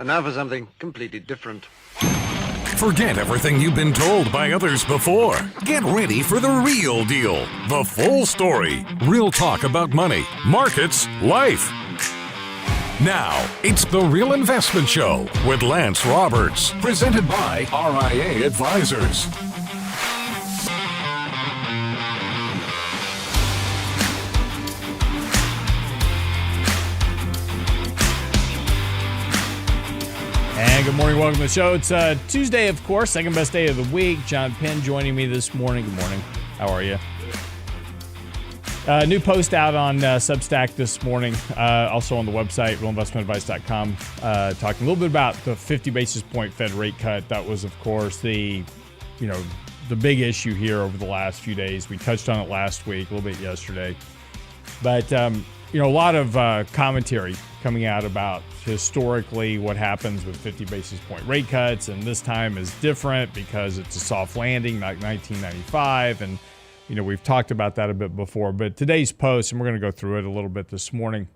And now for something completely different. Forget everything you've been told by others before. Get ready for the real deal, the full story. Real talk about money, markets, life. Now, it's The Real Investment Show with Lance Roberts, presented by RIA Advisors. And good morning, welcome to the show. It's Tuesday, of course, second best day of the week. John Penn joining me this morning. Good morning. How are you? New post out on Substack this morning, also on the website, realinvestmentadvice.com, talking a little bit about the 50 basis point Fed rate cut. That was, of course, the big issue here over the last few days. We touched on it last week, a little bit yesterday. But, a lot of commentary coming out about historically what happens with 50 basis point rate cuts, and this time is different because it's a soft landing like 1995, and we've talked about that a bit before. But today's post, and we're going to go through it a little bit this morning,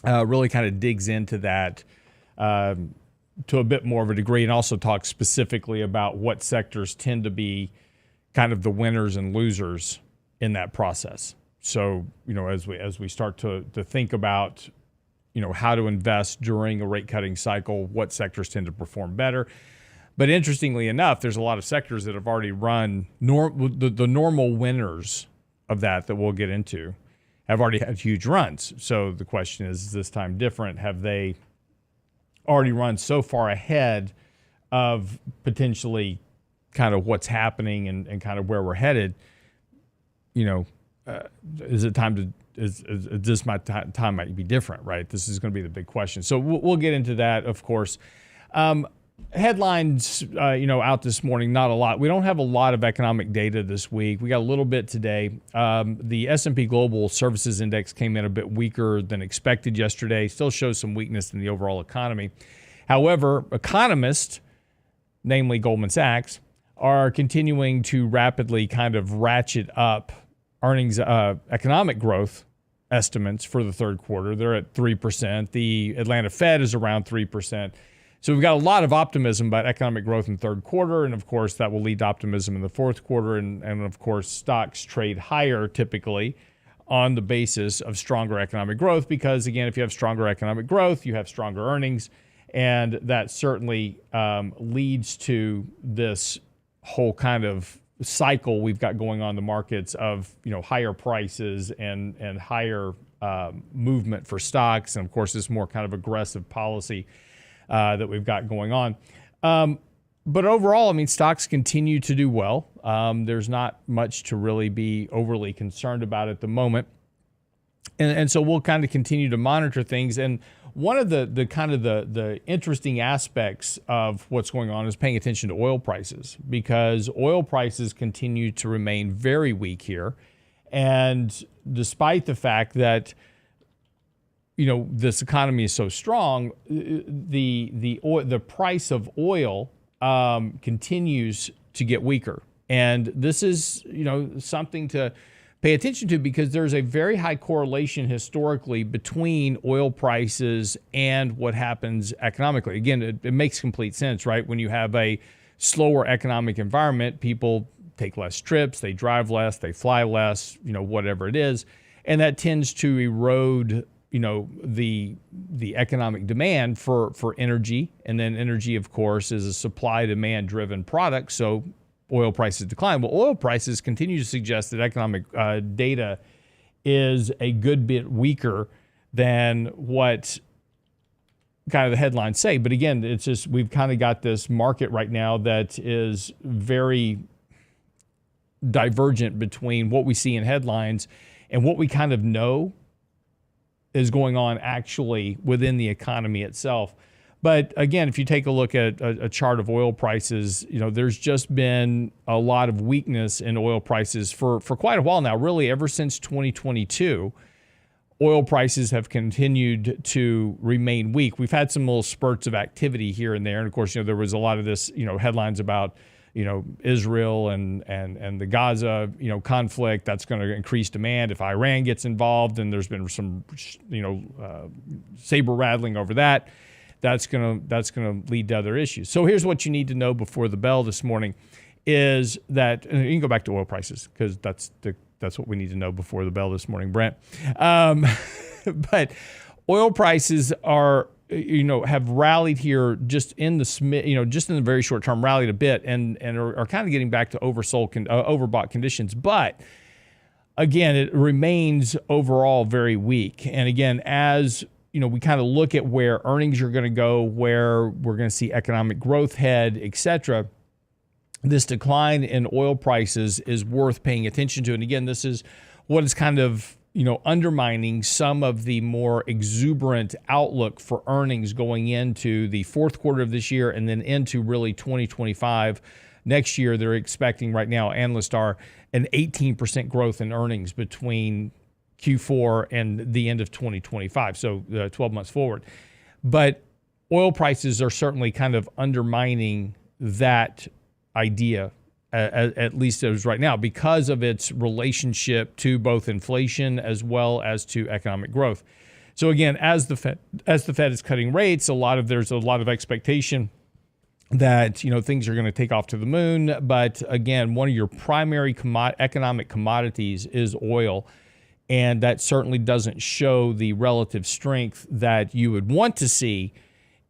really kind of digs into that to a bit more of a degree, and also talks specifically about what sectors tend to be kind of the winners and losers in that process. So, as we start to think about, how to invest during a rate cutting cycle, what sectors tend to perform better. But interestingly enough, there's a lot of sectors that have already run the normal winners of that we'll get into have already had huge runs. So the question is this time different? Have they already run so far ahead of potentially kind of what's happening and kind of where we're headed? Is it time to, is this my time might be different, right? This is going to be the big question. So we'll get into that, of course. Headlines, out this morning, not a lot. We don't have a lot of economic data this week. We got a little bit today. The S&P Global Services Index came in a bit weaker than expected yesterday. Still shows some weakness in the overall economy. However, economists, namely Goldman Sachs, are continuing to rapidly kind of ratchet up earnings, economic growth estimates for the third quarter. They're at 3%. The Atlanta Fed is around 3%. So we've got a lot of optimism about economic growth in the third quarter, and of course that will lead to optimism in the fourth quarter, and of course stocks trade higher typically on the basis of stronger economic growth, because again, if you have stronger economic growth, you have stronger earnings, and that certainly leads to this whole kind of cycle we've got going on in the markets of higher prices and higher movement for stocks, and of course this more kind of aggressive policy that we've got going on. But overall, I mean, stocks continue to do well. There's not much to really be overly concerned about at the moment. And so we'll kind of continue to monitor things. And one of the kind of the interesting aspects of what's going on is paying attention to oil prices, because oil prices continue to remain very weak here. And despite the fact that, you know, this economy is so strong, the price of oil continues to get weaker. And this is, you know, something to pay attention to, because there's a very high correlation historically between oil prices and what happens economically. Again, it makes complete sense, right? When you have a slower economic environment, people take less trips, they drive less, they fly less, you know, whatever it is. And that tends to erode, you know, the economic demand for energy. And then energy, of course, is a supply demand driven product. So oil prices decline. Well, oil prices continue to suggest that economic data is a good bit weaker than what kind of the headlines say. But again, it's just, we've kind of got this market right now that is very divergent between what we see in headlines and what we kind of know is going on actually within the economy itself. But again, if you take a look at a chart of oil prices, you know, there's just been a lot of weakness in oil prices for quite a while now, really ever since 2022. Oil prices have continued to remain weak. We've had some little spurts of activity here and there. And of course, you know, there was a lot of this, you know, headlines about, you know, Israel and the Gaza, you know, conflict that's going to increase demand if Iran gets involved. And there's been some, you know, saber rattling over that. That's gonna lead to other issues. So here's what you need to know before the bell this morning is that, and you can go back to oil prices because that's what we need to know before the bell this morning, Brent. But oil prices are, you know, have rallied here just in the very short term, rallied a bit and are kind of getting back to overbought conditions. But again, it remains overall very weak. And again, as you know, we kind of look at where earnings are going to go, where we're going to see economic growth head, et cetera. This decline in oil prices is worth paying attention to. And again, this is what is kind of, you know, undermining some of the more exuberant outlook for earnings going into the fourth quarter of this year and then into really 2025. Next year, they're expecting right now, analysts are, an 18% growth in earnings between Q4 and the end of 2025, so 12 months forward. But oil prices are certainly kind of undermining that idea, at least as right now, because of its relationship to both inflation as well as to economic growth. So again, as the Fed is cutting rates, there's a lot of expectation that, you know, things are going to take off to the moon. But again, one of your primary economic commodities is oil. And that certainly doesn't show the relative strength that you would want to see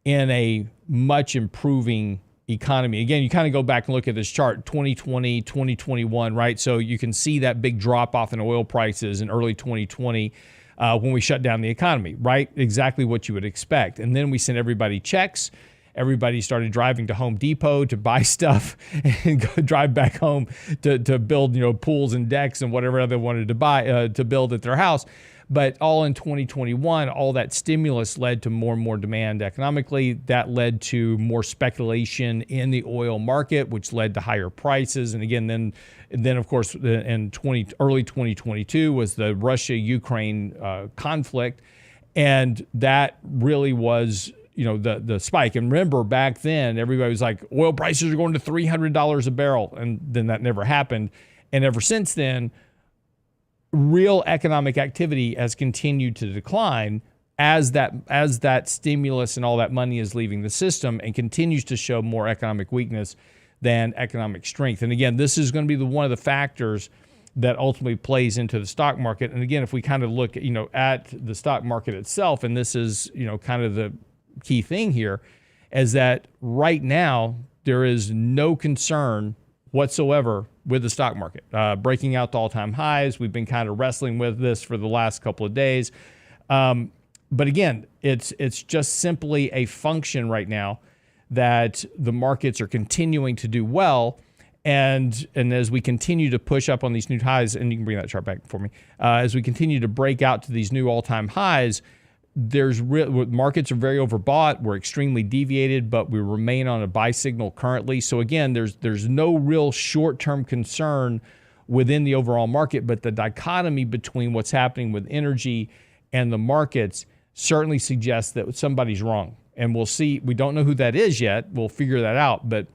in a much improving economy. Again, you kind of go back and look at this chart, 2020, 2021, right? So you can see that big drop off in oil prices in early 2020 when we shut down the economy, right? Exactly what you would expect. And then we sent everybody checks. Everybody started driving to Home Depot to buy stuff and go drive back home to build, you know, pools and decks and whatever they wanted to buy to build at their house. But all in 2021, all that stimulus led to more and more demand economically. That led to more speculation in the oil market, which led to higher prices. And again, then of course, in early 2022 was the Russia-Ukraine conflict, and that really was, you know, the spike. And remember, back then, everybody was like, oil prices are going to $300 a barrel. And then that never happened. And ever since then, real economic activity has continued to decline as that stimulus and all that money is leaving the system, and continues to show more economic weakness than economic strength. And again, this is going to be one of the factors that ultimately plays into the stock market. And again, if we kind of look, you know, at the stock market itself, and this is, you know, kind of the key thing here, is that right now there is no concern whatsoever the stock market, breaking out to all-time highs. We've been kind of wrestling with this for the last couple of days. But again, it's just simply a function right now that the markets are continuing to do well. And as we continue to push up on these new highs, and you can bring that chart back for me, as we continue to break out to these new all-time highs, markets are very overbought. We're extremely deviated, but we remain on a buy signal currently. So again, there's no real short-term concern within the overall market, but the dichotomy between what's happening with energy and the markets certainly suggests that somebody's wrong. And we'll see. We don't know who that is yet. We'll figure that out. But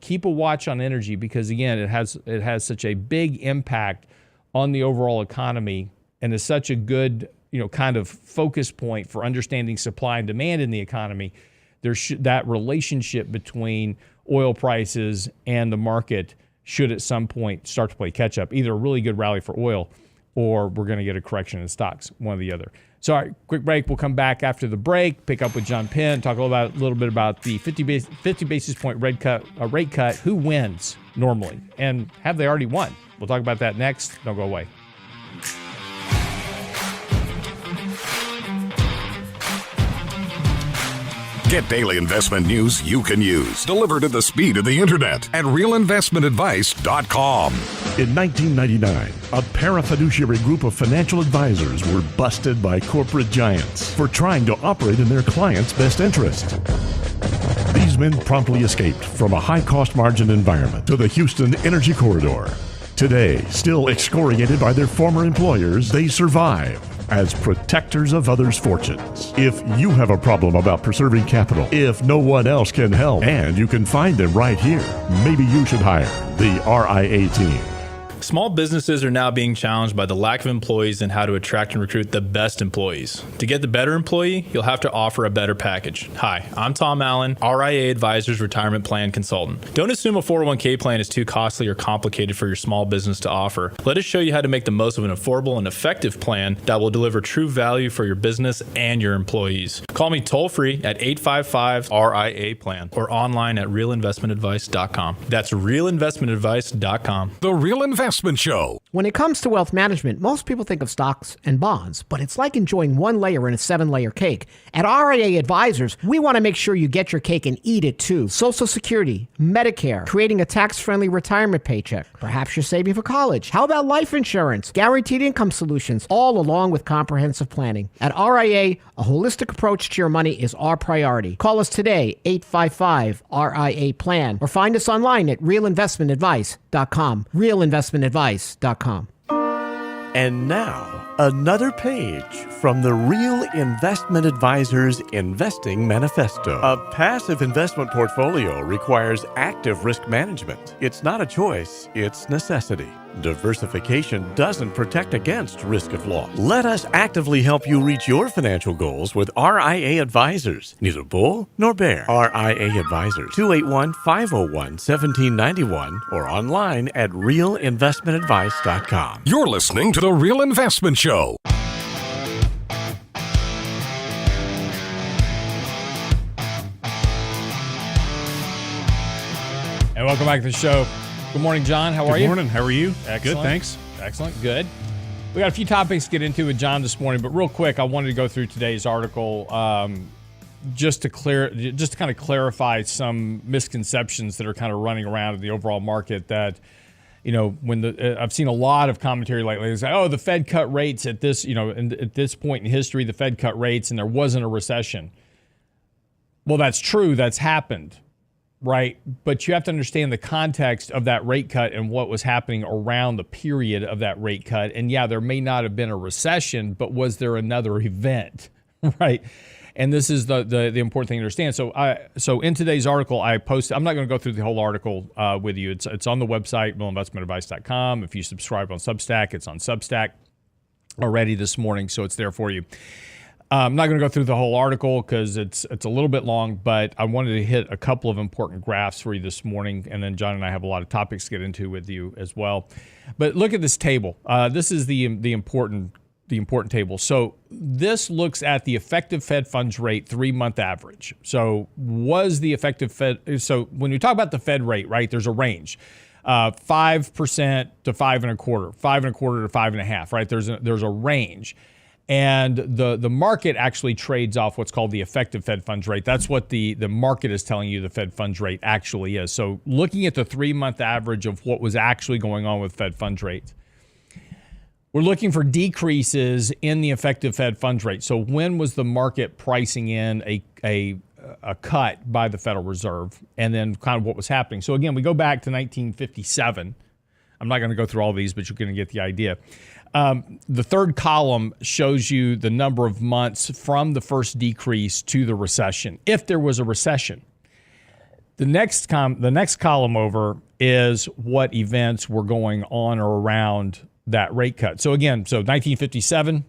keep a watch on energy, because again, it has such a big impact on the overall economy, and is such a good kind of focus point for understanding supply and demand in the economy. There's that relationship between oil prices and the market should at some point start to play catch up. Either a really good rally for oil, or we're going to get a correction in stocks, one or the other. So, all right, quick break. We'll come back after the break, pick up with John Penn, talk a little bit about the 50 basis point rate cut. Who wins normally, and have they already won? We'll talk about that next. Don't go away. Get daily investment news you can use, delivered at the speed of the internet at realinvestmentadvice.com. In 1999, a parafiduciary group of financial advisors were busted by corporate giants for trying to operate in their clients' best interest. These men promptly escaped from a high-cost margin environment to the Houston Energy Corridor. Today, still excoriated by their former employers, they survive as protectors of others' fortunes. If you have a problem about preserving capital, if no one else can help, and you can find them right here, maybe you should hire the RIA team. Small businesses are now being challenged by the lack of employees and how to attract and recruit the best employees. To get the better employee, you'll have to offer a better package. Hi, I'm Tom Allen, RIA Advisors Retirement Plan Consultant. Don't assume a 401k plan is too costly or complicated for your small business to offer. Let us show you how to make the most of an affordable and effective plan that will deliver true value for your business and your employees. Call me toll-free at 855-RIA-PLAN or online at realinvestmentadvice.com. That's realinvestmentadvice.com. The Real Investment Show. When it comes to wealth management, most people think of stocks and bonds, but it's like enjoying one layer in a 7-layer cake. At RIA Advisors, we want to make sure you get your cake and eat it too. Social Security, Medicare, creating a tax-friendly retirement paycheck. Perhaps you're saving for college. How about life insurance, guaranteed income solutions, all along with comprehensive planning? At RIA, a holistic approach to your money is our priority. Call us today, 855-RIA-PLAN, or find us online at realinvestmentadvice.com. realinvestmentadvice.com. And now, another page from the Real Investment Advisors Investing Manifesto. A passive investment portfolio requires active risk management. It's not a choice, it's necessity. Diversification doesn't protect against risk of loss. Let us actively help you reach your financial goals with RIA Advisors. Neither bull nor bear. RIA Advisors, 281-501-1791 or online at realinvestmentadvice.com. You're listening to The Real Investment Show. And welcome back to the show. Good morning, John. How are you? Good morning. How are you? Excellent. Good, thanks. Excellent. Good. We got a few topics to get into with John this morning, but real quick, I wanted to go through today's article just to kind of clarify some misconceptions that are kind of running around in the overall market. That I've seen a lot of commentary lately. It's like, oh, the Fed cut rates at this, and at this point in history, the Fed cut rates and there wasn't a recession. Well, that's true. That's happened. Right. But you have to understand the context of that rate cut and what was happening around the period of that rate cut. And yeah, there may not have been a recession, but was there another event? Right. And this is the important thing to understand. So in today's article, I posted, I'm not going to go through the whole article with you. It's on the website, realinvestmentadvice.com. If you subscribe on Substack, it's on Substack already this morning. So it's there for you. I'm not going to go through the whole article because it's a little bit long, but I wanted to hit a couple of important graphs for you this morning, and then John and I have a lot of topics to get into with you as well. But look at this table. This is the important table. So this looks at the effective Fed funds rate 3-month average. So was the effective Fed? So when we talk about the Fed rate, right? There's a range. 5% to 5.25%, 5.25% to 5.5%, right? There's a range. And the market actually trades off what's called the effective Fed funds rate. That's what the market is telling you the Fed funds rate actually is. So looking at the 3-month average of what was actually going on with Fed funds rates, we're looking for decreases in the effective Fed funds rate. So when was the market pricing in a cut by the Federal Reserve, and then kind of what was happening? So again, we go back to 1957. I'm not going to go through all these, but you're going to get the idea. The third column shows you the number of months from the first decrease to the recession, if there was a recession. The next column over is what events were going on or around that rate cut. So again, 1957,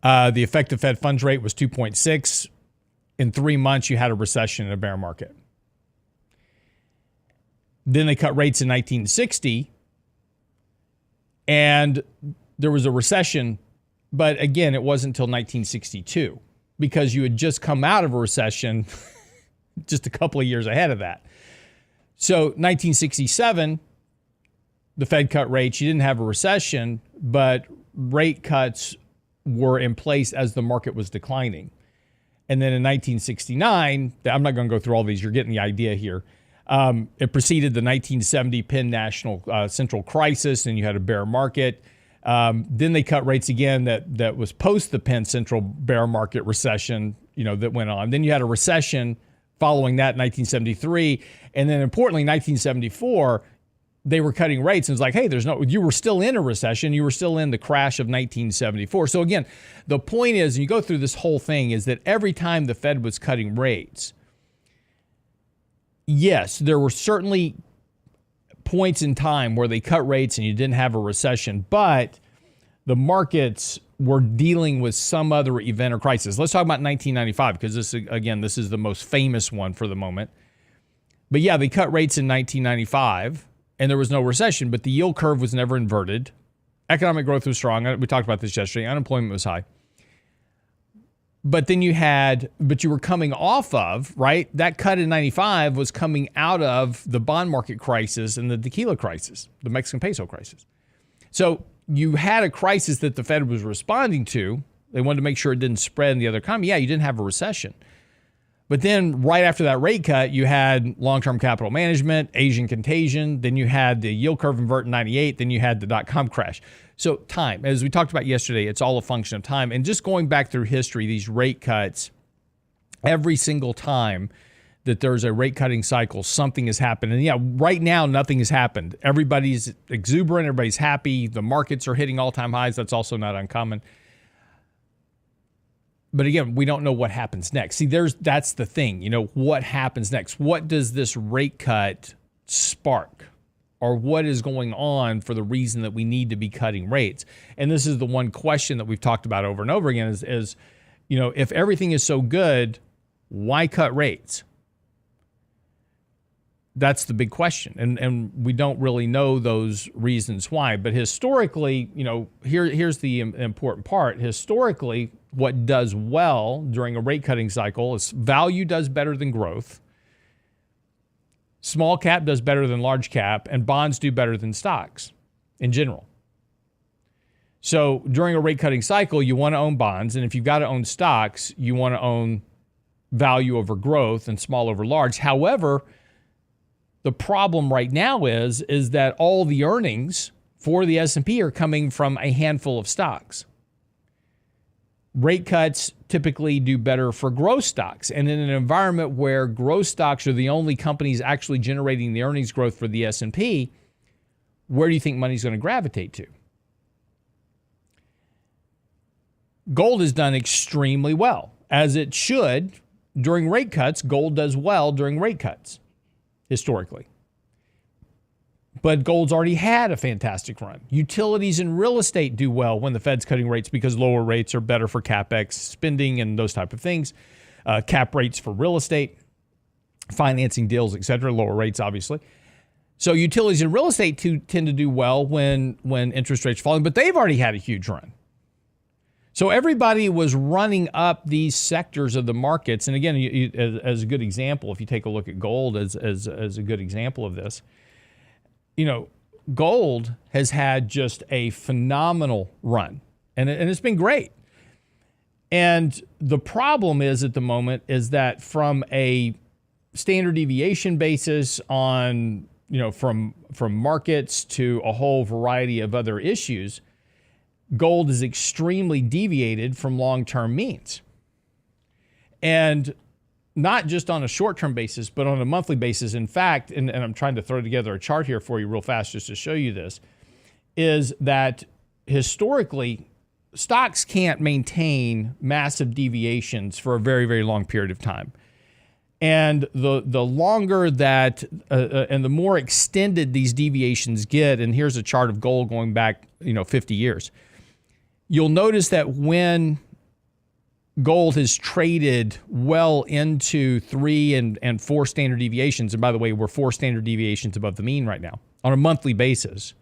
the effective Fed funds rate was 2.6. In 3 months, you had a recession and a bear market. Then they cut rates in 1960, and there was a recession, but again, it wasn't until 1962 because you had just come out of a recession just a couple of years ahead of that. So 1967, the Fed cut rates. You didn't have a recession, but rate cuts were in place as the market was declining. And then in 1969, I'm not going to go through all these. You're getting the idea here. It preceded the 1970 Penn National Central Crisis, and you had a bear market. Then they cut rates again that was post the Penn Central bear market recession, that went on. Then you had a recession following that in 1973. And then importantly, 1974, they were cutting rates, and it's like, hey, you were still in a recession. You were still in the crash of 1974. So again, the point is, you go through this whole thing, is that every time the Fed was cutting rates, yes, there were certainly points in time where they cut rates and you didn't have a recession, but the markets were dealing with some other event or crisis. Let's talk about 1995, because this is the most famous one for the moment. But yeah, they cut rates in 1995. And there was no recession, but the yield curve was never inverted. Economic growth was strong. We talked about this yesterday. Unemployment was high. But then you were coming off of, right? That cut in 95 was coming out of the bond market crisis and the tequila crisis, the Mexican peso crisis. So you had a crisis that the Fed was responding to. They wanted to make sure it didn't spread in the other economy. Yeah, you didn't have a recession. But then right after that rate cut, you had long-term capital management, Asian contagion. Then you had the yield curve invert in 98. Then you had the dot-com crash. So time, as we talked about yesterday, it's all a function of time. And just going back through history, these rate cuts, every single time that there's a rate cutting cycle, something has happened. And yeah, right now, nothing has happened. Everybody's exuberant. Everybody's happy. The markets are hitting all-time highs. That's also not uncommon. But again, we don't know what happens next. See, that's the thing. What happens next? What does this rate cut spark? Or what is going on for the reason that we need to be cutting rates? And this is the one question that we've talked about over and over again is if everything is so good, why cut rates? That's the big question. And we don't really know those reasons why. But historically, here's the important part. Historically, what does well during a rate cutting cycle is value does better than growth, small cap does better than large cap, and bonds do better than stocks in general. So during a rate cutting cycle, you want to own bonds, and if you've got to own stocks, you want to own value over growth and small over large. However, the problem right now is that all the earnings for the S&P are coming from a handful of stocks. Rate cuts typically do better for growth stocks. And in an environment where growth stocks are the only companies actually generating the earnings growth for the S&P, where do you think money's going to gravitate to? Gold has done extremely well, as it should during rate cuts. Gold does well during rate cuts, historically. But gold's already had a fantastic run. Utilities and real estate do well when the Fed's cutting rates because lower rates are better for CapEx spending and those type of things. Cap rates for real estate, financing deals, et cetera, lower rates, obviously. So utilities and real estate tend to do well when interest rates are falling, but they've already had a huge run. So everybody was running up these sectors of the markets. And again, as a good example, if you take a look at gold as a good example of this, gold has had just a phenomenal run, and it's been great. And the problem is at the moment is that from a standard deviation basis on, from markets to a whole variety of other issues, gold is extremely deviated from long-term means. And not just on a short-term basis, but on a monthly basis. In fact, and I'm trying to throw together a chart here for you real fast just to show you this, is that historically, stocks can't maintain massive deviations for a very, very long period of time. And the longer that, and the more extended these deviations get, and here's a chart of gold going back, 50 years, you'll notice that when gold has traded well into 3 and 4 standard deviations, and by the way, we're 4 standard deviations above the mean right now on a monthly basis,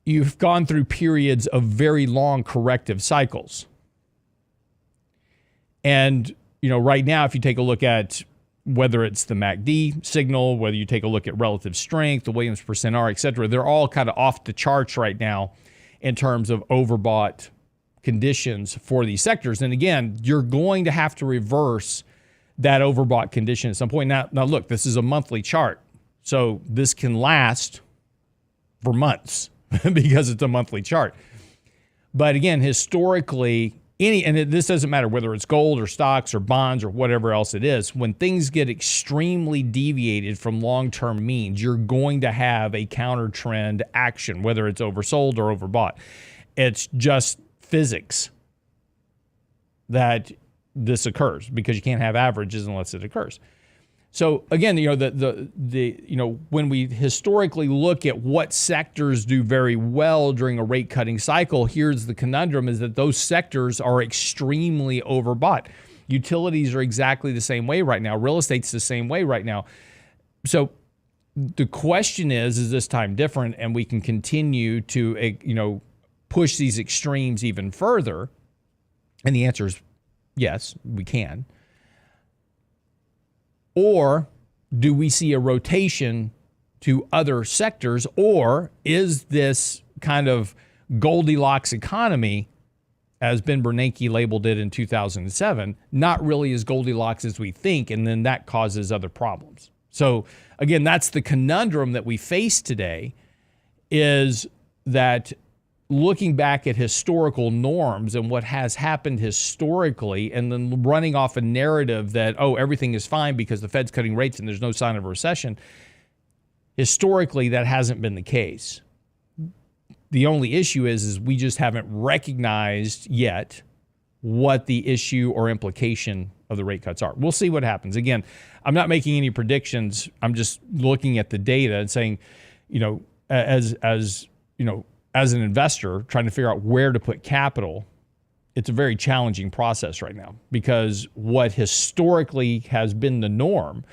you've gone through periods of very long corrective cycles. And, right now, if you take a look at whether it's the MACD signal, whether you take a look at relative strength, the Williams percent R, et cetera, they're all kind of off the charts right now in terms of overbought conditions for these sectors. And again, you're going to have to reverse that overbought condition at some point. Now look, this is a monthly chart, so this can last for months because it's a monthly chart. But again, historically, this doesn't matter whether it's gold or stocks or bonds or whatever else it is, when things get extremely deviated from long-term means, you're going to have a counter trend action, whether it's oversold or overbought. It's just physics that this occurs, because you can't have averages unless it occurs. So again, when we historically look at what sectors do very well during a rate cutting cycle, here's the conundrum, is that those sectors are extremely overbought. Utilities are exactly the same way right now. Real estate's the same way right now. So the question is this time different, and we can continue to, push these extremes even further? And the answer is yes, we can. Or do we see a rotation to other sectors? Or is this kind of Goldilocks economy, as Ben Bernanke labeled it in 2007, not really as Goldilocks as we think, and then that causes other problems? So again, that's the conundrum that we face today, is that looking back at historical norms and what has happened historically, and then running off a narrative that, everything is fine because the Fed's cutting rates and there's no sign of a recession. Historically, that hasn't been the case. The only issue is we just haven't recognized yet what the issue or implication of the rate cuts are. We'll see what happens. Again, I'm not making any predictions. I'm just looking at the data and saying, as an investor trying to figure out where to put capital, it's a very challenging process right now, because what historically has been the norm,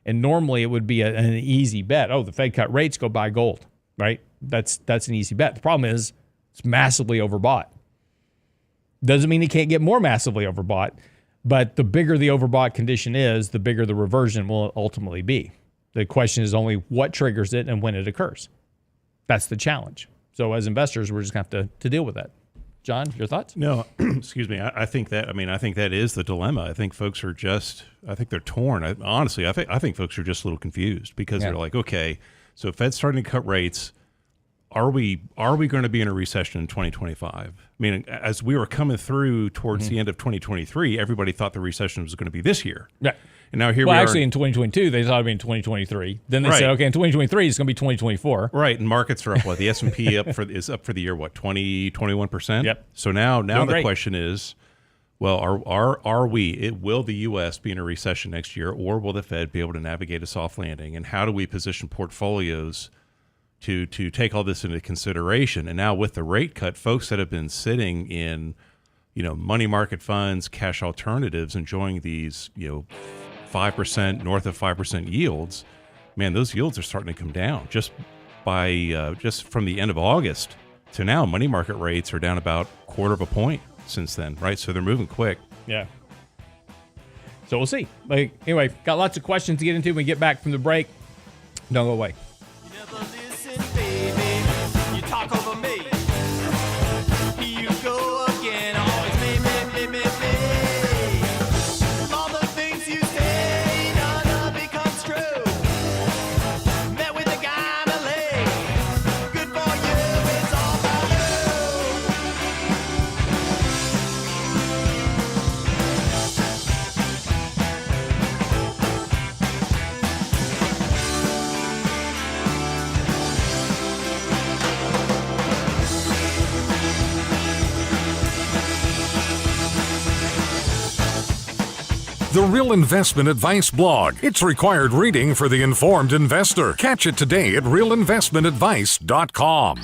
and normally it would be an easy bet. The Fed cut rates, go buy gold, right? That's an easy bet. The problem is it's massively overbought. Doesn't mean it can't get more massively overbought, but the bigger the overbought condition is, the bigger the reversion will ultimately be. The question is only what triggers it and when it occurs. That's the challenge. So as investors, we're just going to have to deal with that. John, your thoughts? No, excuse me. I think that is the dilemma. I think folks are I think they're torn. Honestly, I think folks are just a little confused, because they're like, okay, so Fed's starting to cut rates. Are we going to be in a recession in 2025? I mean, as we were coming through towards the end of 2023, everybody thought the recession was going to this year. Yeah. And now here we Well, are. actually, in 2022, they thought it'd be in 2023. Then they Right. said, okay, in 2023, it's going to be 2024. Right, and markets are up. What, the S&P is up for the year? What, 21%? Yep. So now Doing the great. question is, well, will the U.S. be in a recession next year, or will the Fed be able to navigate a soft landing? And how do we position portfolios to take all this into consideration? And now with the rate cut, folks that have been sitting in, money market funds, cash alternatives, enjoying these, 5%, north of 5% yields, man, those yields are starting to come down just from the end of August to now. Money market rates are down about 1/4 point since then, right? So they're moving quick. Yeah. So we'll see. Anyway, got lots of questions to get into when we get back from the break. Don't go away. Never listen, baby. You talk over me. Here you go again. Always me. All the things you say, none of it comes true. Met with a guy in LA. Good for you, it's all about The Real Investment Advice blog. It's required reading for the informed investor. Catch it today at realinvestmentadvice.com.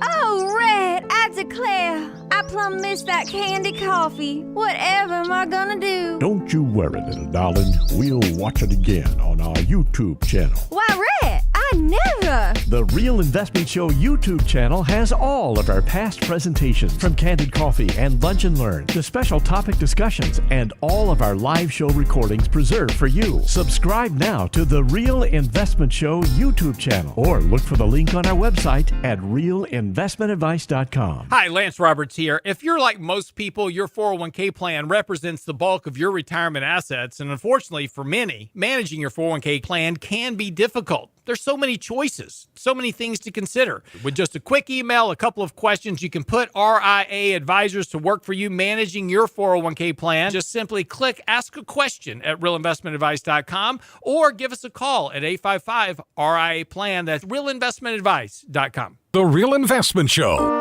Oh, Red, I declare, I plumb missed that candy coffee. Whatever am I gonna do? Don't you worry, little darling. We'll watch it again on our YouTube channel. Why, Red, I never. The Real Investment Show YouTube channel has all of our past presentations, from Candid Coffee and Lunch and Learn to special topic discussions, and all of our live show recordings preserved for you. Subscribe now to the Real Investment Show YouTube channel, or look for the link on our website at realinvestmentadvice.com. Hi, Lance Roberts here. If you're like most people, your 401k plan represents the bulk of your retirement assets, and unfortunately for many, managing your 401k plan can be difficult. There's so many choices, so many things to consider. With just a quick email, a couple of questions, you can put RIA advisors to work for you managing your 401k plan. Just simply click Ask a Question at realinvestmentadvice.com or give us a call at 855-RIA-PLAN. That's realinvestmentadvice.com. The Real Investment Show.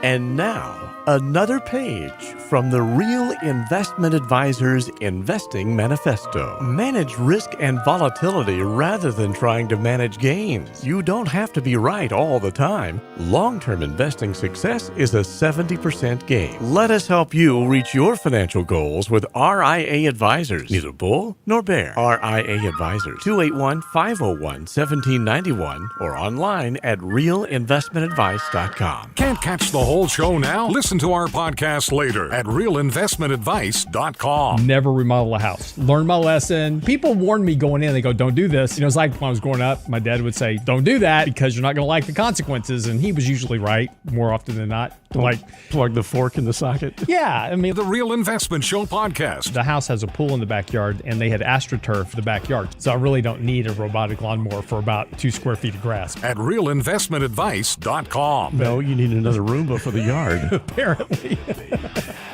And now, another page from the Real Investment Advisors Investing Manifesto. Manage risk and volatility rather than trying to manage gains. You don't have to be right all the time. Long-term investing success is a 70% gain. Let us help you reach your financial goals with RIA Advisors. Neither bull nor bear. RIA Advisors, 281-501-1791 or online at realinvestmentadvice.com. Can't catch the whole show now? Listen to our podcast later at realinvestmentadvice.com. Never remodel a house. Learn my lesson. People warned me going in. They go, don't do this. You know, it's like when I was growing up, my dad would say, don't do that because you're not going to like the consequences. And he was usually right more often than not. Like, plug the fork in the socket. Yeah. I mean, The Real Investment Show podcast. the house has a pool in the backyard and they had AstroTurf for the backyard. So I really don't need a robotic lawnmower for about 2 square feet of grass. At realinvestmentadvice.com. No, you need another Roomba for the yard. Apparently.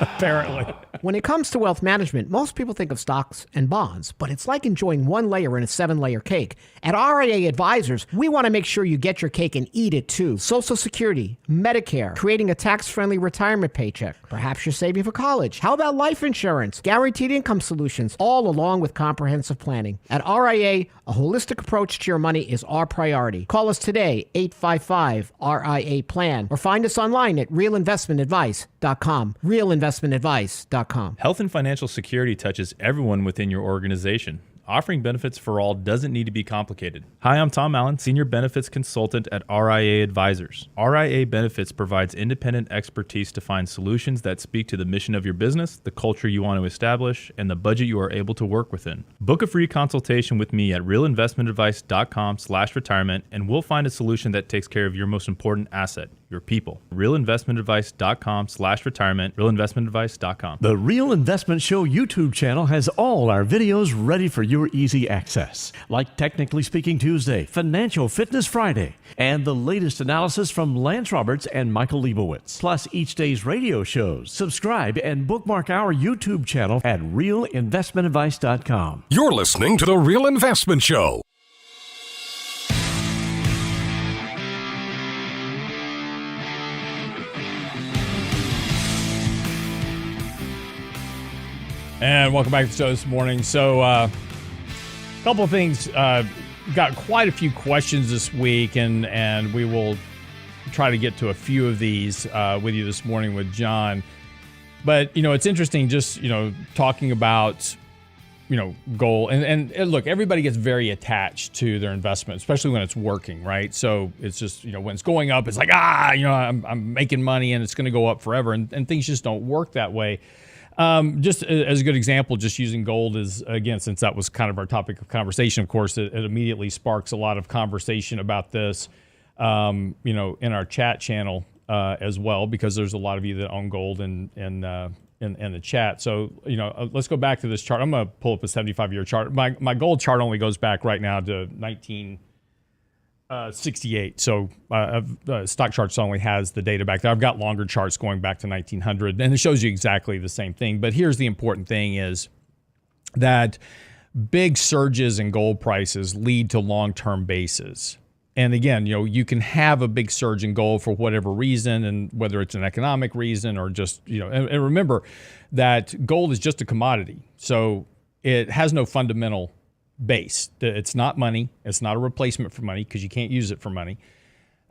Apparently. When it comes to wealth management, most people think of stocks and bonds, but it's like enjoying one layer in a 7-layer cake. At RIA Advisors, we want to make sure you get your cake and eat it too. Social Security, Medicare, creating a tax-friendly retirement paycheck. Perhaps you're saving for college. How about life insurance, guaranteed income solutions, all along with comprehensive planning? At RIA, a holistic approach to your money is our priority. Call us today, 855-RIA-PLAN, or find us online at realinvestmentadvice.com. Realinvestmentadvice.com. Health and financial security touches everyone within your organization. Offering benefits for all doesn't need to be complicated. Hi, I'm Tom Allen, Senior Benefits Consultant at RIA Advisors. RIA Benefits provides independent expertise to find solutions that speak to the mission of your business, the culture you want to establish, and the budget you are able to work within. Book a free consultation with me at realinvestmentadvice.com/retirement, and we'll find a solution that takes care of your most important asset, your people. realinvestmentadvice.com/retirement, realinvestmentadvice.com. The Real Investment Show YouTube channel has all our videos ready for your easy access, like Technically Speaking Tuesday, Financial Fitness Friday, and the latest analysis from Lance Roberts and Michael Leibowitz, plus each day's radio shows. Subscribe and bookmark our YouTube channel at realinvestmentadvice.com. You're listening to The Real Investment Show. And welcome back to the show this morning. So, a couple of things. Got quite a few questions this week, and we will try to get to a few of these with you this morning with John. But, you know, it's interesting just, you know, talking about, you know, goal. And look, everybody gets very attached to their investment, especially when it's working, right? So it's just, you know, when it's going up, it's like, you know, I'm making money and it's going to go up forever. And things just don't work that way. Just as a good example, just using gold is, again, since that was kind of our topic of conversation, of course, it immediately sparks a lot of conversation about this, in our chat channel as well, because there's a lot of you that own gold in the chat. So, let's go back to this chart. I'm going to pull up a 75-year chart. My gold chart only goes back right now to 1968. So stock charts only has the data back there. I've got longer charts going back to 1900, and it shows you exactly the same thing. But here's the important thing is that big surges in gold prices lead to long-term bases. And again, you can have a big surge in gold for whatever reason, and whether it's an economic reason or just, and remember that gold is just a commodity. So it has no fundamental base. It's not money. It's not a replacement for money because you can't use it for money.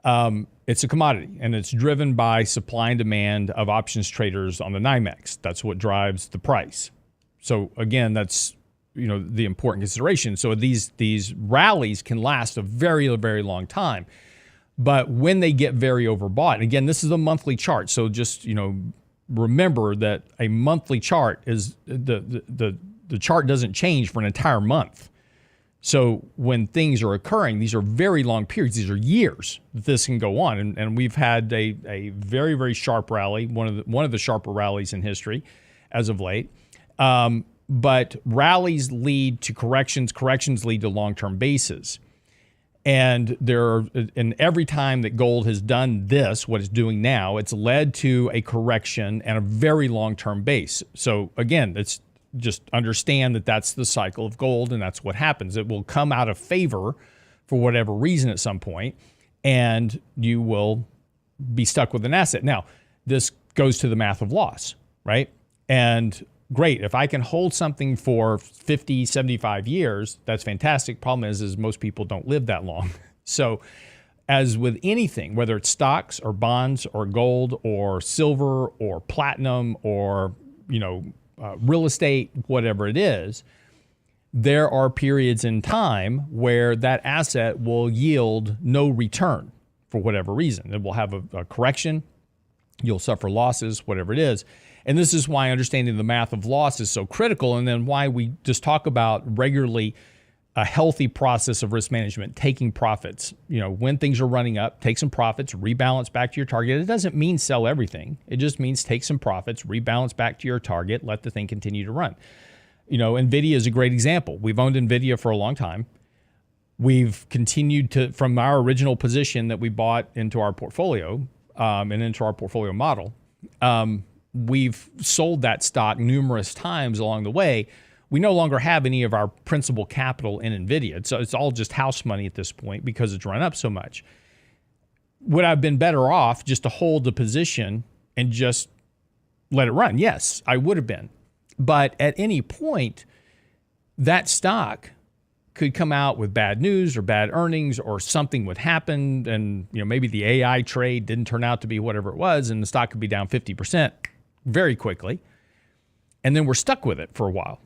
It's a commodity, and it's driven by supply and demand of options traders on the NYMEX. That's what drives the price. So again, that's the important consideration. So these rallies can last a very, very long time. But when they get very overbought, and again, this is a monthly chart. So just, remember that a monthly chart is the chart doesn't change for an entire month. So when things are occurring, these are very long periods. These are years that this can go on. And we've had a very, very sharp rally, one of the sharper rallies in history as of late. But rallies lead to corrections. Corrections lead to long-term bases. And every time that gold has done this, what it's doing now, it's led to a correction and a very long-term base. So again, it's just understand that that's the cycle of gold, and that's what happens. It will come out of favor for whatever reason at some point, and you will be stuck with an asset. Now, this goes to the math of loss, right? And great, if I can hold something for 50, 75 years, that's fantastic. Problem is most people don't live that long. So as with anything, whether it's stocks or bonds or gold or silver or platinum or, real estate, whatever it is, there are periods in time where that asset will yield no return for whatever reason. It will have a correction. You'll suffer losses, whatever it is. And this is why understanding the math of loss is so critical, and then why we just talk about regularly a healthy process of risk management, taking profits. When things are running up, take some profits, rebalance back to your target. It doesn't mean sell everything. It just means take some profits, rebalance back to your target, let the thing continue to run. NVIDIA is a great example. We've owned NVIDIA for a long time. We've continued to, from our original position that we bought into our portfolio and into our portfolio model, we've sold that stock numerous times along the way. We no longer have any of our principal capital in NVIDIA. So it's all just house money at this point because it's run up so much. Would I have been better off just to hold the position and just let it run? Yes, I would have been. But at any point, that stock could come out with bad news or bad earnings, or something would happen, and maybe the AI trade didn't turn out to be whatever it was, and the stock could be down 50% very quickly, and then we're stuck with it for a while.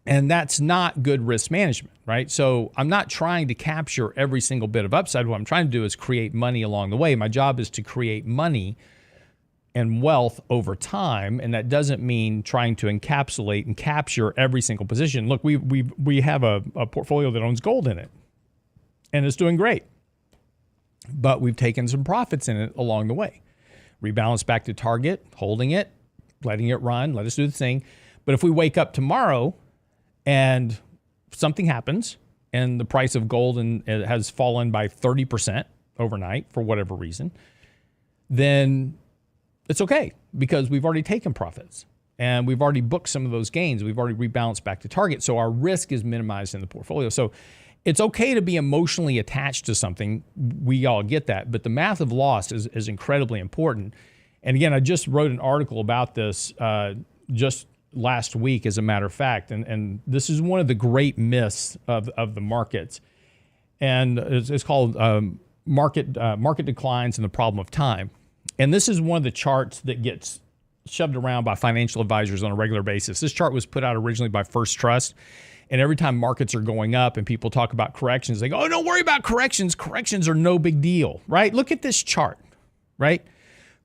And that's not good risk management, right? So I'm not trying to capture every single bit of upside. What I'm trying to do is create money along the way. My job is to create money and wealth over time, and that doesn't mean trying to encapsulate and capture every single position. Look, we have a portfolio that owns gold in it, and it's doing great. But we've taken some profits in it along the way. Rebalance back to target, holding it, letting it run, let us do the thing. But if we wake up tomorrow and something happens and the price of gold has fallen by 30% overnight for whatever reason, then it's okay because we've already taken profits and we've already booked some of those gains. We've already rebalanced back to target. So our risk is minimized in the portfolio. So it's okay to be emotionally attached to something. We all get that. But the math of loss is incredibly important. And again, I just wrote an article about this just last week, as a matter of fact. And this is one of the great myths of the markets. And it's called market declines and the problem of time. And this is one of the charts that gets shoved around by financial advisors on a regular basis. This chart was put out originally by First Trust. And every time markets are going up and people talk about corrections, they go, oh, don't worry about corrections. Corrections are no big deal, right? Look at this chart, right?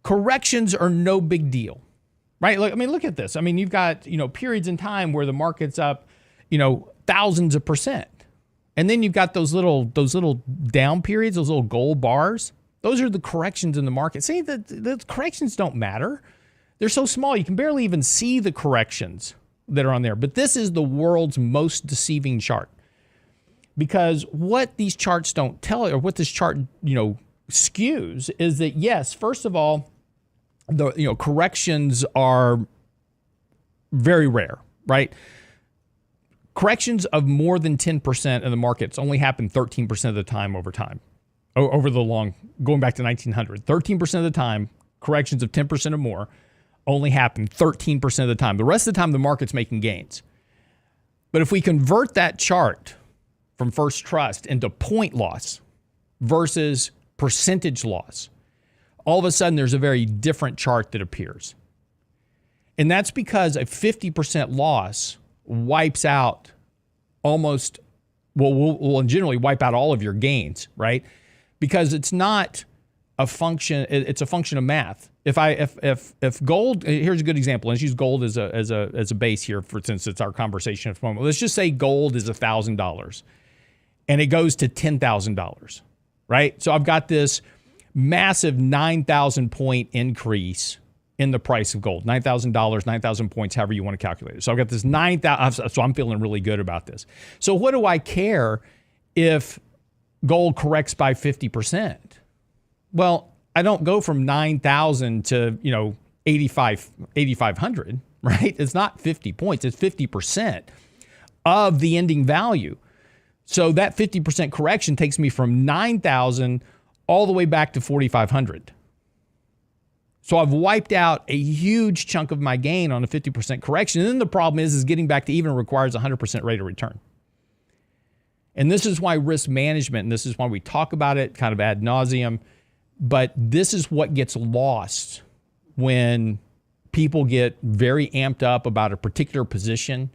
Corrections are no big deal. right? Look at this. I mean, you've got, periods in time where the market's up, thousands of percent. And then you've got those little down periods, those little gold bars. Those are the corrections in the market. See, the corrections don't matter. They're so small, you can barely even see the corrections that are on there. But this is the world's most deceiving chart. Because what these charts don't tell you, or what this chart, skews, is that, yes, first of all, the corrections are very rare, right? Corrections of more than 10% of the markets only happen 13% of the time over time. Over the going back to 1900, 13% of the time, corrections of 10% or more only happen 13% of the time. The rest of the time, the market's making gains. But if we convert that chart from First Trust into point loss versus percentage loss, all of a sudden there's a very different chart that appears. And that's because a 50% loss wipes out will generally wipe out all of your gains, right? Because it's not a function, it's a function of math. If gold, here's a good example. Let's use gold as a base here, since it's our conversation at the moment. Let's just say gold is $1,000 and it goes to $10,000, right? So I've got this massive 9,000 point increase in the price of gold. $9,000, 9,000 points, however you want to calculate it. So I've got this 9,000, so I'm feeling really good about this. So what do I care if gold corrects by 50%? Well, I don't go from 9,000 to, 8,500, right? It's not 50 points, it's 50% of the ending value. So that 50% correction takes me from 9,000 all the way back to 4,500. So I've wiped out a huge chunk of my gain on a 50% correction. And then the problem is getting back to even requires a 100% rate of return. And this is why risk management, and this is why we talk about it kind of ad nauseum, but this is what gets lost when people get very amped up about a particular position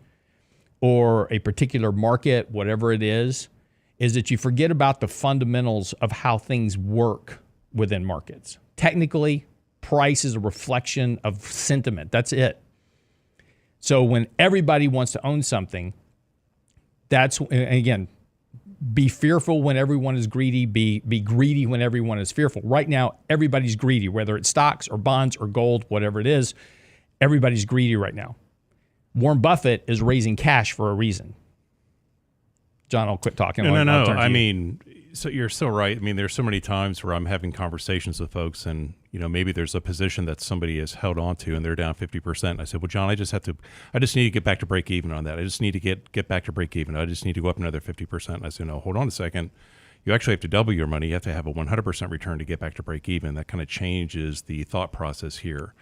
or a particular market, whatever it is that you forget about the fundamentals of how things work within markets. Technically, price is a reflection of sentiment. That's it. So when everybody wants to own something, and again, be fearful when everyone is greedy, be greedy when everyone is fearful. Right now, everybody's greedy, whether it's stocks or bonds or gold, whatever it is, everybody's greedy right now. Warren Buffett is raising cash for a reason. John, I'll quit talking. No. I mean, so you're so right. I mean, there's so many times where I'm having conversations with folks and, maybe there's a position that somebody has held on to and they're down 50%. And I said, well, John, I just need to get back to break even on that. I just need to get back to break even. I just need to go up another 50%. And I said, no, hold on a second. You actually have to double your money. You have to have a 100% return to get back to break even. That kind of changes the thought process here.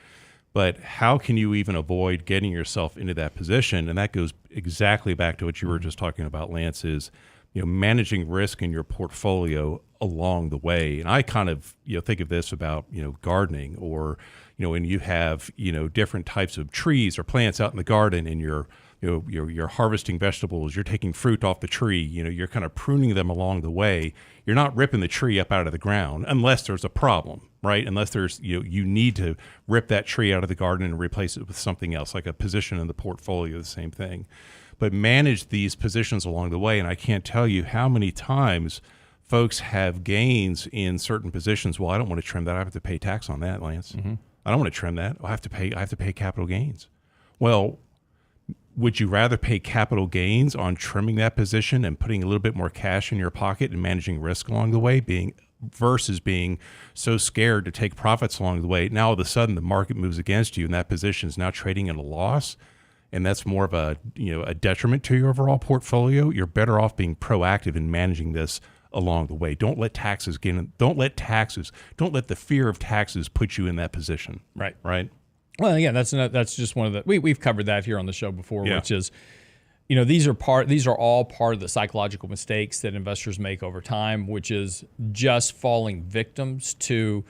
But how can you even avoid getting yourself into that position? And that goes exactly back to what you were just talking about, Lance, is managing risk in your portfolio along the way. And I kind of think of this about gardening, or when you have different types of trees or plants out in the garden, and you're harvesting vegetables, you're taking fruit off the tree, you're kind of pruning them along the way. You're not ripping the tree up out of the ground unless there's a problem, right? Unless there's you need to rip that tree out of the garden and replace it with something else, like a position in the portfolio, the same thing. But manage these positions along the way. And I can't tell you how many times folks have gains in certain positions. Well, I don't want to trim that. I have to pay tax on that, Lance. Mm-hmm. I don't want to trim that. I have to pay capital gains. Well, would you rather pay capital gains on trimming that position and putting a little bit more cash in your pocket and managing risk along the way, versus being so scared to take profits along the way? Now all of a sudden the market moves against you and that position is now trading at a loss, and that's more of a detriment to your overall portfolio. You're better off being proactive in managing this along the way. Don't let the fear of taxes put you in that position. Right. Well, again, that's just one of the we've covered that here on the show before, which is, these are all part of the psychological mistakes that investors make over time, which is just falling victims to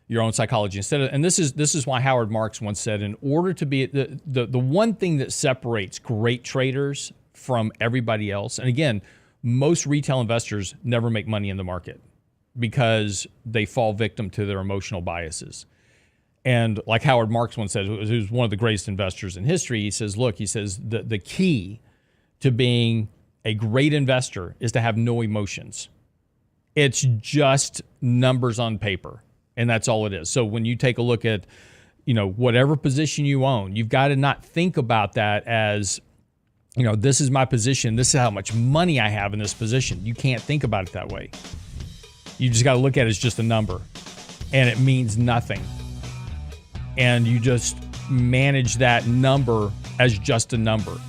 your own psychology and this is why Howard Marks once said, in order to be the one thing that separates great traders from everybody else, and again, most retail investors never make money in the market because they fall victim to their emotional biases. And like Howard Marks once said, who's one of the greatest investors in history, he says, the key to being a great investor is to have no emotions. It's just numbers on paper, and that's all it is. So when you take a look at, whatever position you own, you've got to not think about that as, this is my position, this is how much money I have in this position. You can't think about it that way. You just got to look at it as just a number, and it means nothing. And you just manage that number as just a number,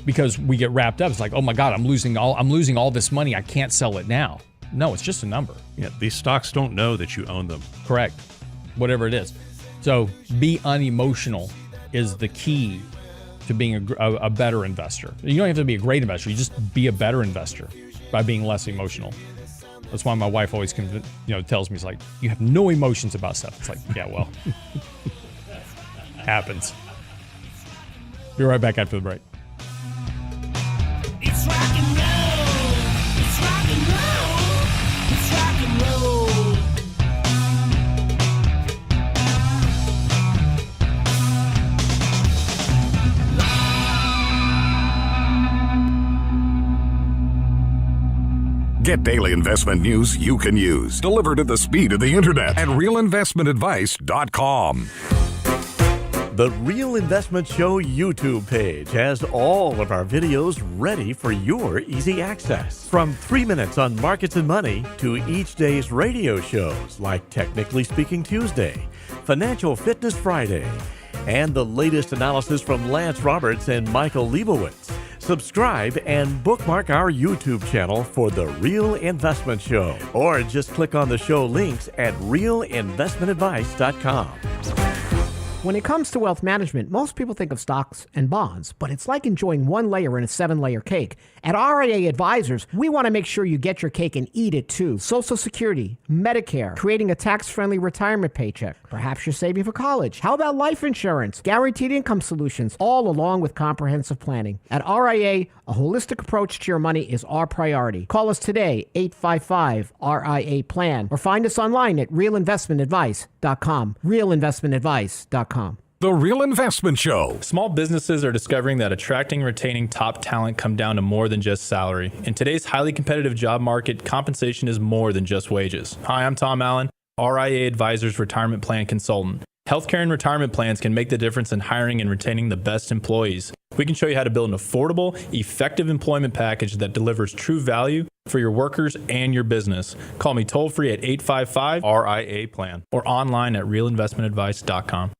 because we get wrapped up. It's like, oh my God, I'm losing all this money. I can't sell it now. No, it's just a number. Yeah, these stocks don't know that you own them. Correct. Whatever it is. So be unemotional is the key to being a better investor. You don't have to be a great investor. You just be a better investor by being less emotional. That's why my wife always tells me, it's like, you have no emotions about stuff. It's like, yeah, well, happens. Be right back after the break. It's rock and roll. It's rock and roll. It's rock and roll. Get daily investment news you can use, delivered at the speed of the internet at realinvestmentadvice.com. The Real Investment Show YouTube page has all of our videos ready for your easy access. From 3 minutes on markets and money to each day's radio shows like Technically Speaking Tuesday, Financial Fitness Friday, and the latest analysis from Lance Roberts and Michael Leibowitz. Subscribe and bookmark our YouTube channel for The Real Investment Show, or just click on the show links at realinvestmentadvice.com. When it comes to wealth management, most people think of stocks and bonds, but it's like enjoying one layer in a 7-layer cake. At RIA Advisors, we want to make sure you get your cake and eat it too. Social Security, Medicare, creating a tax-friendly retirement paycheck. Perhaps you're saving for college. How about life insurance, guaranteed income solutions, all along with comprehensive planning? At RIA, a holistic approach to your money is our priority. Call us today, 855-RIA-PLAN, or find us online at realinvestmentadvice.com. realinvestmentadvice.com. The Real Investment Show. Small businesses are discovering that attracting and retaining top talent come down to more than just salary. In today's highly competitive job market, compensation is more than just wages. Hi, I'm Tom Allen, RIA Advisors Retirement Plan Consultant. Healthcare and retirement plans can make the difference in hiring and retaining the best employees. We can show you how to build an affordable, effective employment package that delivers true value for your workers and your business. Call me toll-free at 855-RIA-PLAN or online at realinvestmentadvice.com.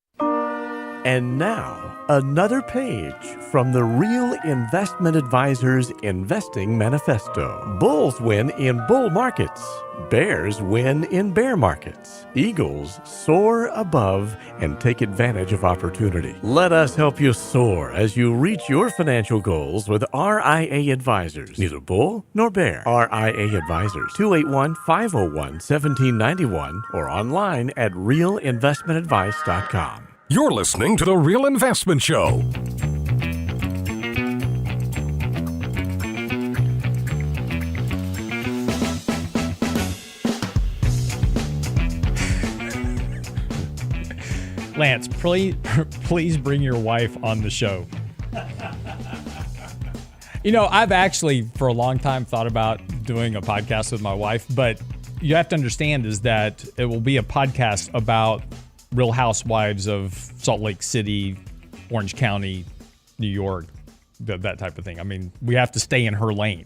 And now, another page from the Real Investment Advisors Investing Manifesto. Bulls win in bull markets. Bears win in bear markets. Eagles soar above and take advantage of opportunity. Let us help you soar as you reach your financial goals with RIA Advisors. Neither bull nor bear. RIA Advisors, 281-501-1791 or online at realinvestmentadvice.com. You're listening to The Real Investment Show. Lance, please bring your wife on the show. I've actually for a long time thought about doing a podcast with my wife, but you have to understand is that it will be a podcast about Real Housewives of Salt Lake City, Orange County, New York, that type of thing. I mean, we have to stay in her lane.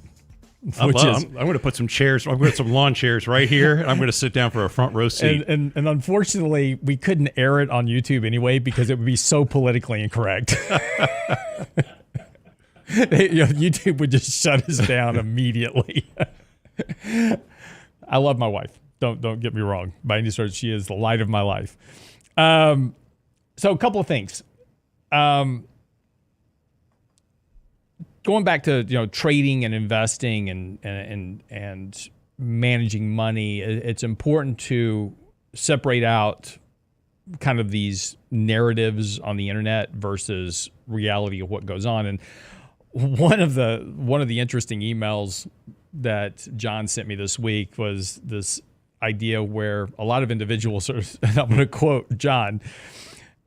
I'm going to put some chairs. I'm going to put some lawn chairs right here. And I'm going to sit down for a front row seat. And unfortunately, we couldn't air it on YouTube anyway because it would be so politically incorrect. YouTube would just shut us down immediately. I love my wife. Don't get me wrong. By any stretch, she is the light of my life. So a couple of things. Going back to trading and investing and managing money, it's important to separate out kind of these narratives on the internet versus reality of what goes on. And one of the interesting emails that John sent me this week was this idea where a lot of individuals are, and I'm going to quote John,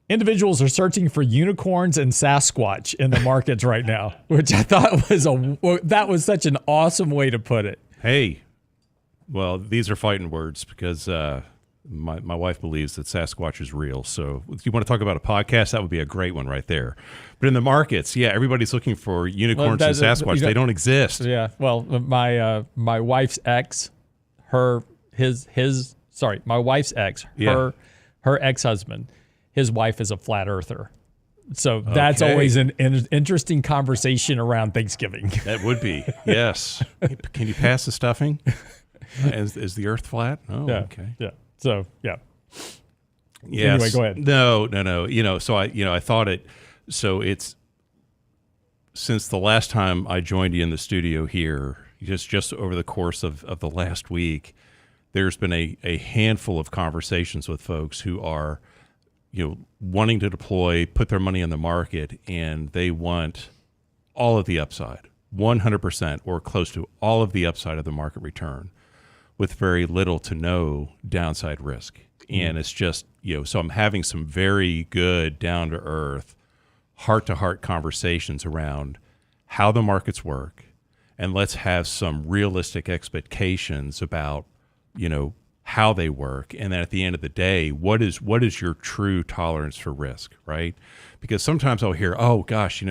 individuals are searching for unicorns and Sasquatch in the markets right now, which I thought was such an awesome way to put it. Hey, well, these are fighting words because my wife believes that Sasquatch is real. So if you want to talk about a podcast, that would be a great one right there. But in the markets, yeah, everybody's looking for unicorns and Sasquatch. They don't exist. Yeah. Well, my wife's ex, my wife's ex, her ex-husband, his wife is a flat earther. So that's always an interesting conversation around Thanksgiving. That would be, yes. Can you pass the stuffing? Is the earth flat? Oh, yeah, okay. Yeah. So, yeah. Yes. Anyway, go ahead. No. So I thought it, so it's, since the last time I joined you in the studio here, just over the course of the last week, there's been a handful of conversations with folks who are, wanting to deploy, put their money in the market, and they want all of the upside, 100% or close to all of the upside of the market return with very little to no downside risk. And it's just, so I'm having some very good down to earth, heart to heart conversations around how the markets work. And let's have some realistic expectations about, how they work. And then at the end of the day, what is your true tolerance for risk, right? Because sometimes I'll hear, oh gosh,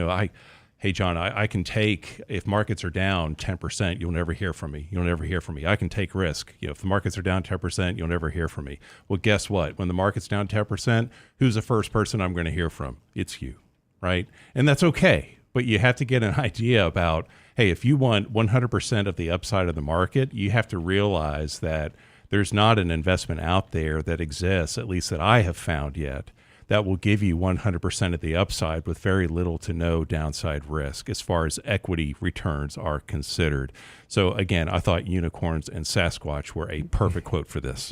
hey John, I can take, if markets are down 10%, you'll never hear from me. You'll never hear from me. I can take risk. If the markets are down 10%, you'll never hear from me. Well, guess what? When the market's down 10%, who's the first person I'm going to hear from? It's you, right? And that's okay. But you have to get an idea about, hey, if you want 100% of the upside of the market, you have to realize that there's not an investment out there that exists, at least that I have found yet, that will give you 100% of the upside with very little to no downside risk as far as equity returns are considered. So again, I thought unicorns and Sasquatch were a perfect quote for this.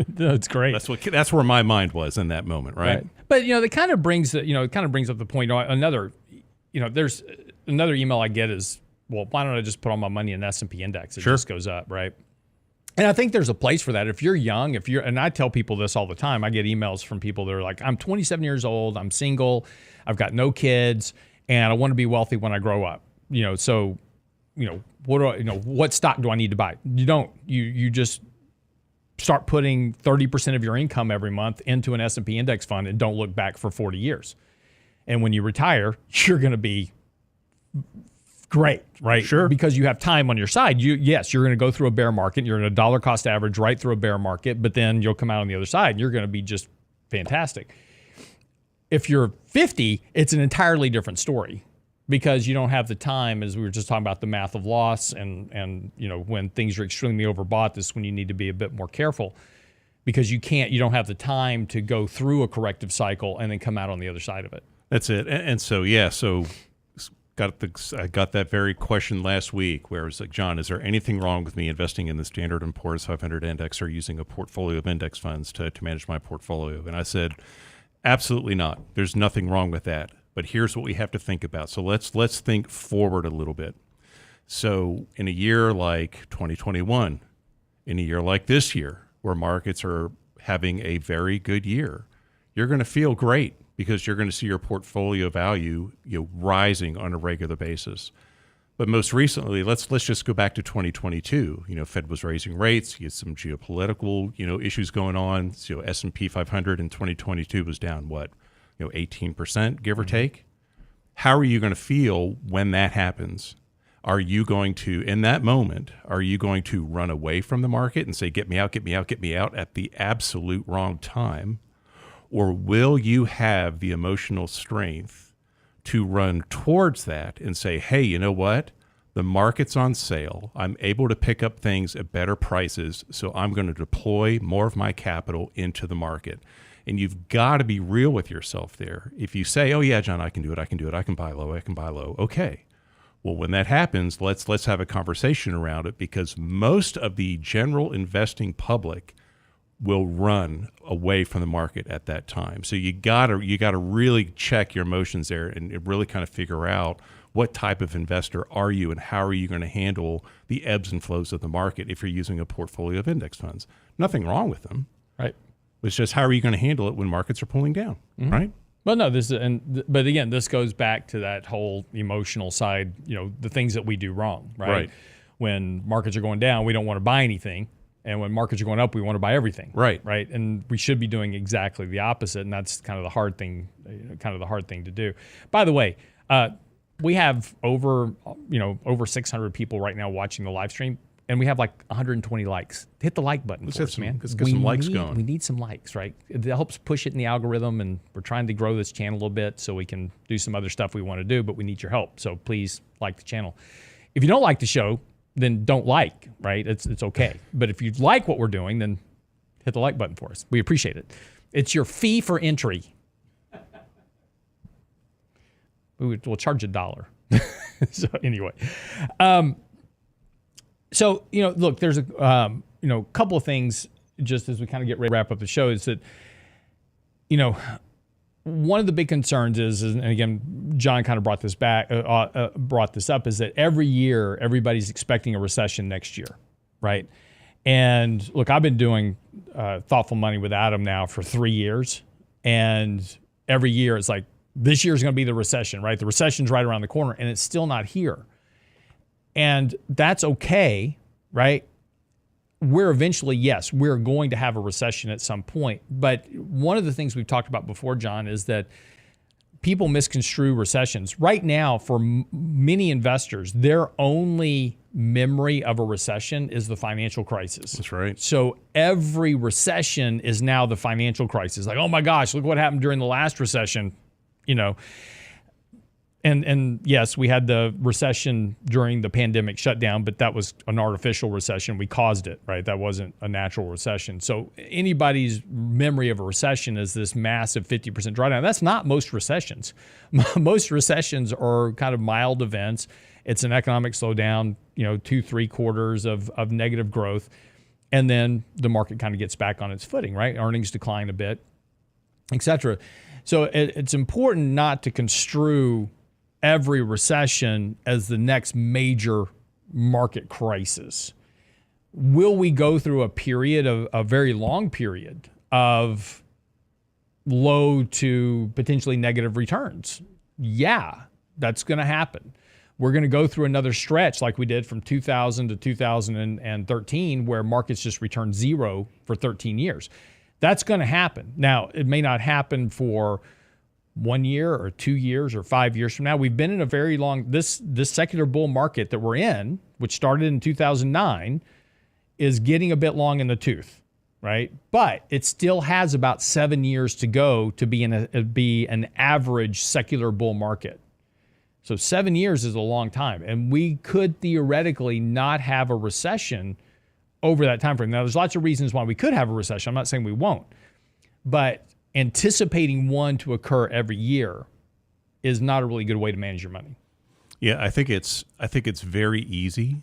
That's great. That's where my mind was in that moment, right? But that kind of brings up the point. There's another email I get is, well, why don't I just put all my money in the S&P index? It just goes up, right? And I think there's a place for that. If you're young, and I tell people this all the time, I get emails from people that are like, I'm 27 years old, I'm single, I've got no kids, and I want to be wealthy when I grow up. What stock do I need to buy? You don't. You just start putting 30% of your income every month into an S&P index fund and don't look back for 40 years. And when you retire, you're going to be great, right? Sure. Because you have time on your side. You're going to go through a bear market. You're going to dollar cost average right through a bear market, but then you'll come out on the other side and you're going to be just fantastic. If you're 50, it's an entirely different story because you don't have the time, as we were just talking about the math of loss and when things are extremely overbought, this is when you need to be a bit more careful because you don't have the time to go through a corrective cycle and then come out on the other side of it. That's it. And so, I got that very question last week where it was like, John, is there anything wrong with me investing in the Standard & Poor's 500 index or using a portfolio of index funds to manage my portfolio? And I said, absolutely not. There's nothing wrong with that. But here's what we have to think about. So let's think forward a little bit. So in a year like 2021, in a year like this year, where markets are having a very good year, you're going to feel great, because you're going to see your portfolio value rising on a regular basis. But most recently, let's just go back to 2022. Fed was raising rates. You had some geopolitical issues going on. So S&P 500 in 2022 was down 18%, give or take. How are you going to feel when that happens? Are you going to, in that moment, run away from the market and say, get me out, get me out, get me out at the absolute wrong time? Or will you have the emotional strength to run towards that and say, hey, you know what? The market's on sale. I'm able to pick up things at better prices, so I'm going to deploy more of my capital into the market. And you've got to be real with yourself there. If you say, oh, yeah, John, I can do it. I can buy low. Okay. Well, when that happens, let's have a conversation around it, because most of the general investing public will run away from the market at that time. So you gotta really check your emotions there and really kind of figure out what type of investor are you and how are you going to handle the ebbs and flows of the market if you're using a portfolio of index funds? Nothing wrong with them. Right. It's just how are you going to handle it when markets are pulling down, right? Well, no, but again, this goes back to that whole emotional side, the things that we do wrong, right? Right. When markets are going down, we don't want to buy anything. And when markets are going up, we want to buy everything. Right. Right. And we should be doing exactly the opposite. And that's kind of the hard thing, to do. By the way, we have over 600 people right now watching the live stream, and we have like 120 likes. Hit the like button for us, man. Let's get some likes going. We need some likes, right? It helps push it in the algorithm, and we're trying to grow this channel a little bit so we can do some other stuff we want to do, but we need your help. So please like the channel. If you don't like the show, then don't like, right? It's okay. But if you like what we're doing, then hit the like button for us. We appreciate it. It's your fee for entry. We'll charge $1. So anyway, look, there's a couple of things just as we kind of get ready to wrap up the show is that, one of the big concerns is, and again, John kind of brought this up, is that every year everybody's expecting a recession next year, right? And look, I've been doing Thoughtful Money with Adam now for 3 years, and every year it's like, this year's going to be the recession, right? The recession's right around the corner, and it's still not here. And that's okay, right? We're going to have a recession at some point. But one of the things we've talked about before, John, is that people misconstrue recessions. Right now, for many investors, their only memory of a recession is the financial crisis. That's right. So every recession is now the financial crisis. Like, oh my gosh, look what happened during the last recession, And yes, we had the recession during the pandemic shutdown, but that was an artificial recession. We caused it, right? That wasn't a natural recession. So anybody's memory of a recession is this massive 50% drawdown. That's not most recessions. Most recessions are kind of mild events. It's an economic slowdown, 2-3 quarters of negative growth. And then the market kind of gets back on its footing, right? Earnings decline a bit, et cetera. So it's important not to construe every recession as the next major market crisis. Will we go through a very long period of low to potentially negative returns? Yeah, that's going to happen. We're going to go through another stretch like we did from 2000 to 2013 where markets just returned zero for 13 years. That's going to happen. Now, it may not happen for 1 year or 2 years or 5 years from now. We've been in a very long, this secular bull market that we're in, which started in 2009, is getting a bit long in the tooth, right? But it still has about 7 years to go to be an average secular bull market. So 7 years is a long time, and we could theoretically not have a recession over that time frame. Now, there's lots of reasons why we could have a recession. I'm not saying we won't, but anticipating one to occur every year is not a really good way to manage your money. Yeah, I think it's very easy,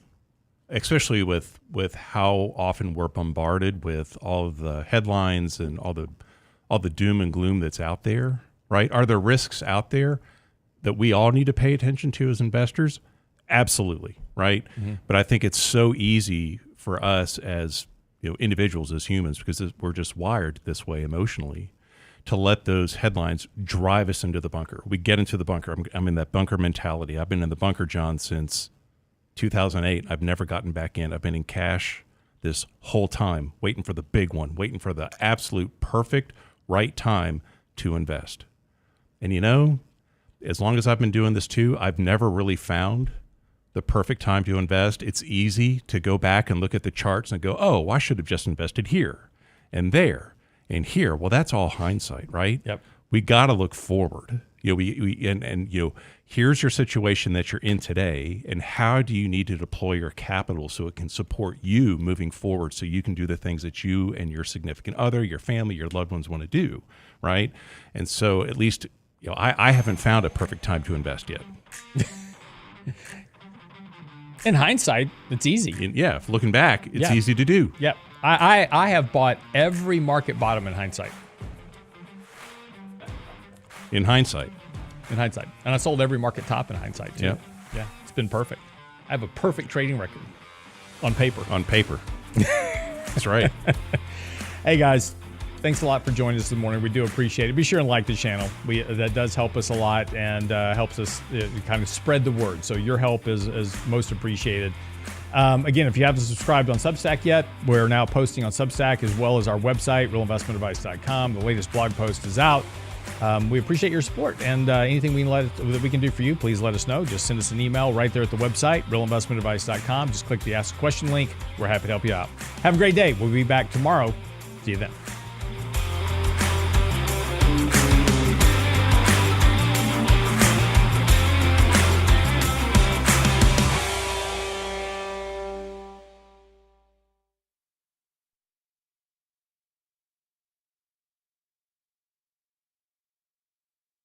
especially with how often we're bombarded with all of the headlines and all the doom and gloom that's out there, right? Are there risks out there that we all need to pay attention to as investors? Absolutely, right? Mm-hmm. But I think it's so easy for us as individuals, as humans, because we're just wired this way emotionally, to let those headlines drive us into the bunker. We get into the bunker. I'm in that bunker mentality. I've been in the bunker, John, since 2008. I've never gotten back in. I've been in cash this whole time, waiting for the big one, waiting for the absolute perfect right time to invest. And as long as I've been doing this too, I've never really found the perfect time to invest. It's easy to go back and look at the charts and go, oh, I should have just invested here and there. And here, well, that's all hindsight, right? Yep. We got to look forward. Here's your situation that you're in today, and how do you need to deploy your capital so it can support you moving forward, so you can do the things that you and your significant other, your family, your loved ones want to do, right? And so, at least, I haven't found a perfect time to invest yet. In hindsight, it's easy. Yeah, looking back, it's easy to do. Yep. I have bought every market bottom in hindsight. In hindsight. in hindsight. And I sold every market top in hindsight, too. Yep. Yeah, it's been perfect. I have a perfect trading record on paper. On paper. That's right. Hey, guys, thanks a lot for joining us this morning. We do appreciate it. Be sure and like the channel. That does help us a lot and helps us kind of spread the word. So your help is most appreciated. Again, if you haven't subscribed on Substack yet, we're now posting on Substack as well as our website, realinvestmentadvice.com. The latest blog post is out. We appreciate your support, and anything that we can do for you, please let us know. Just send us an email right there at the website, realinvestmentadvice.com. Just click the Ask a Question link. We're happy to help you out. Have a great day. We'll be back tomorrow. See you then.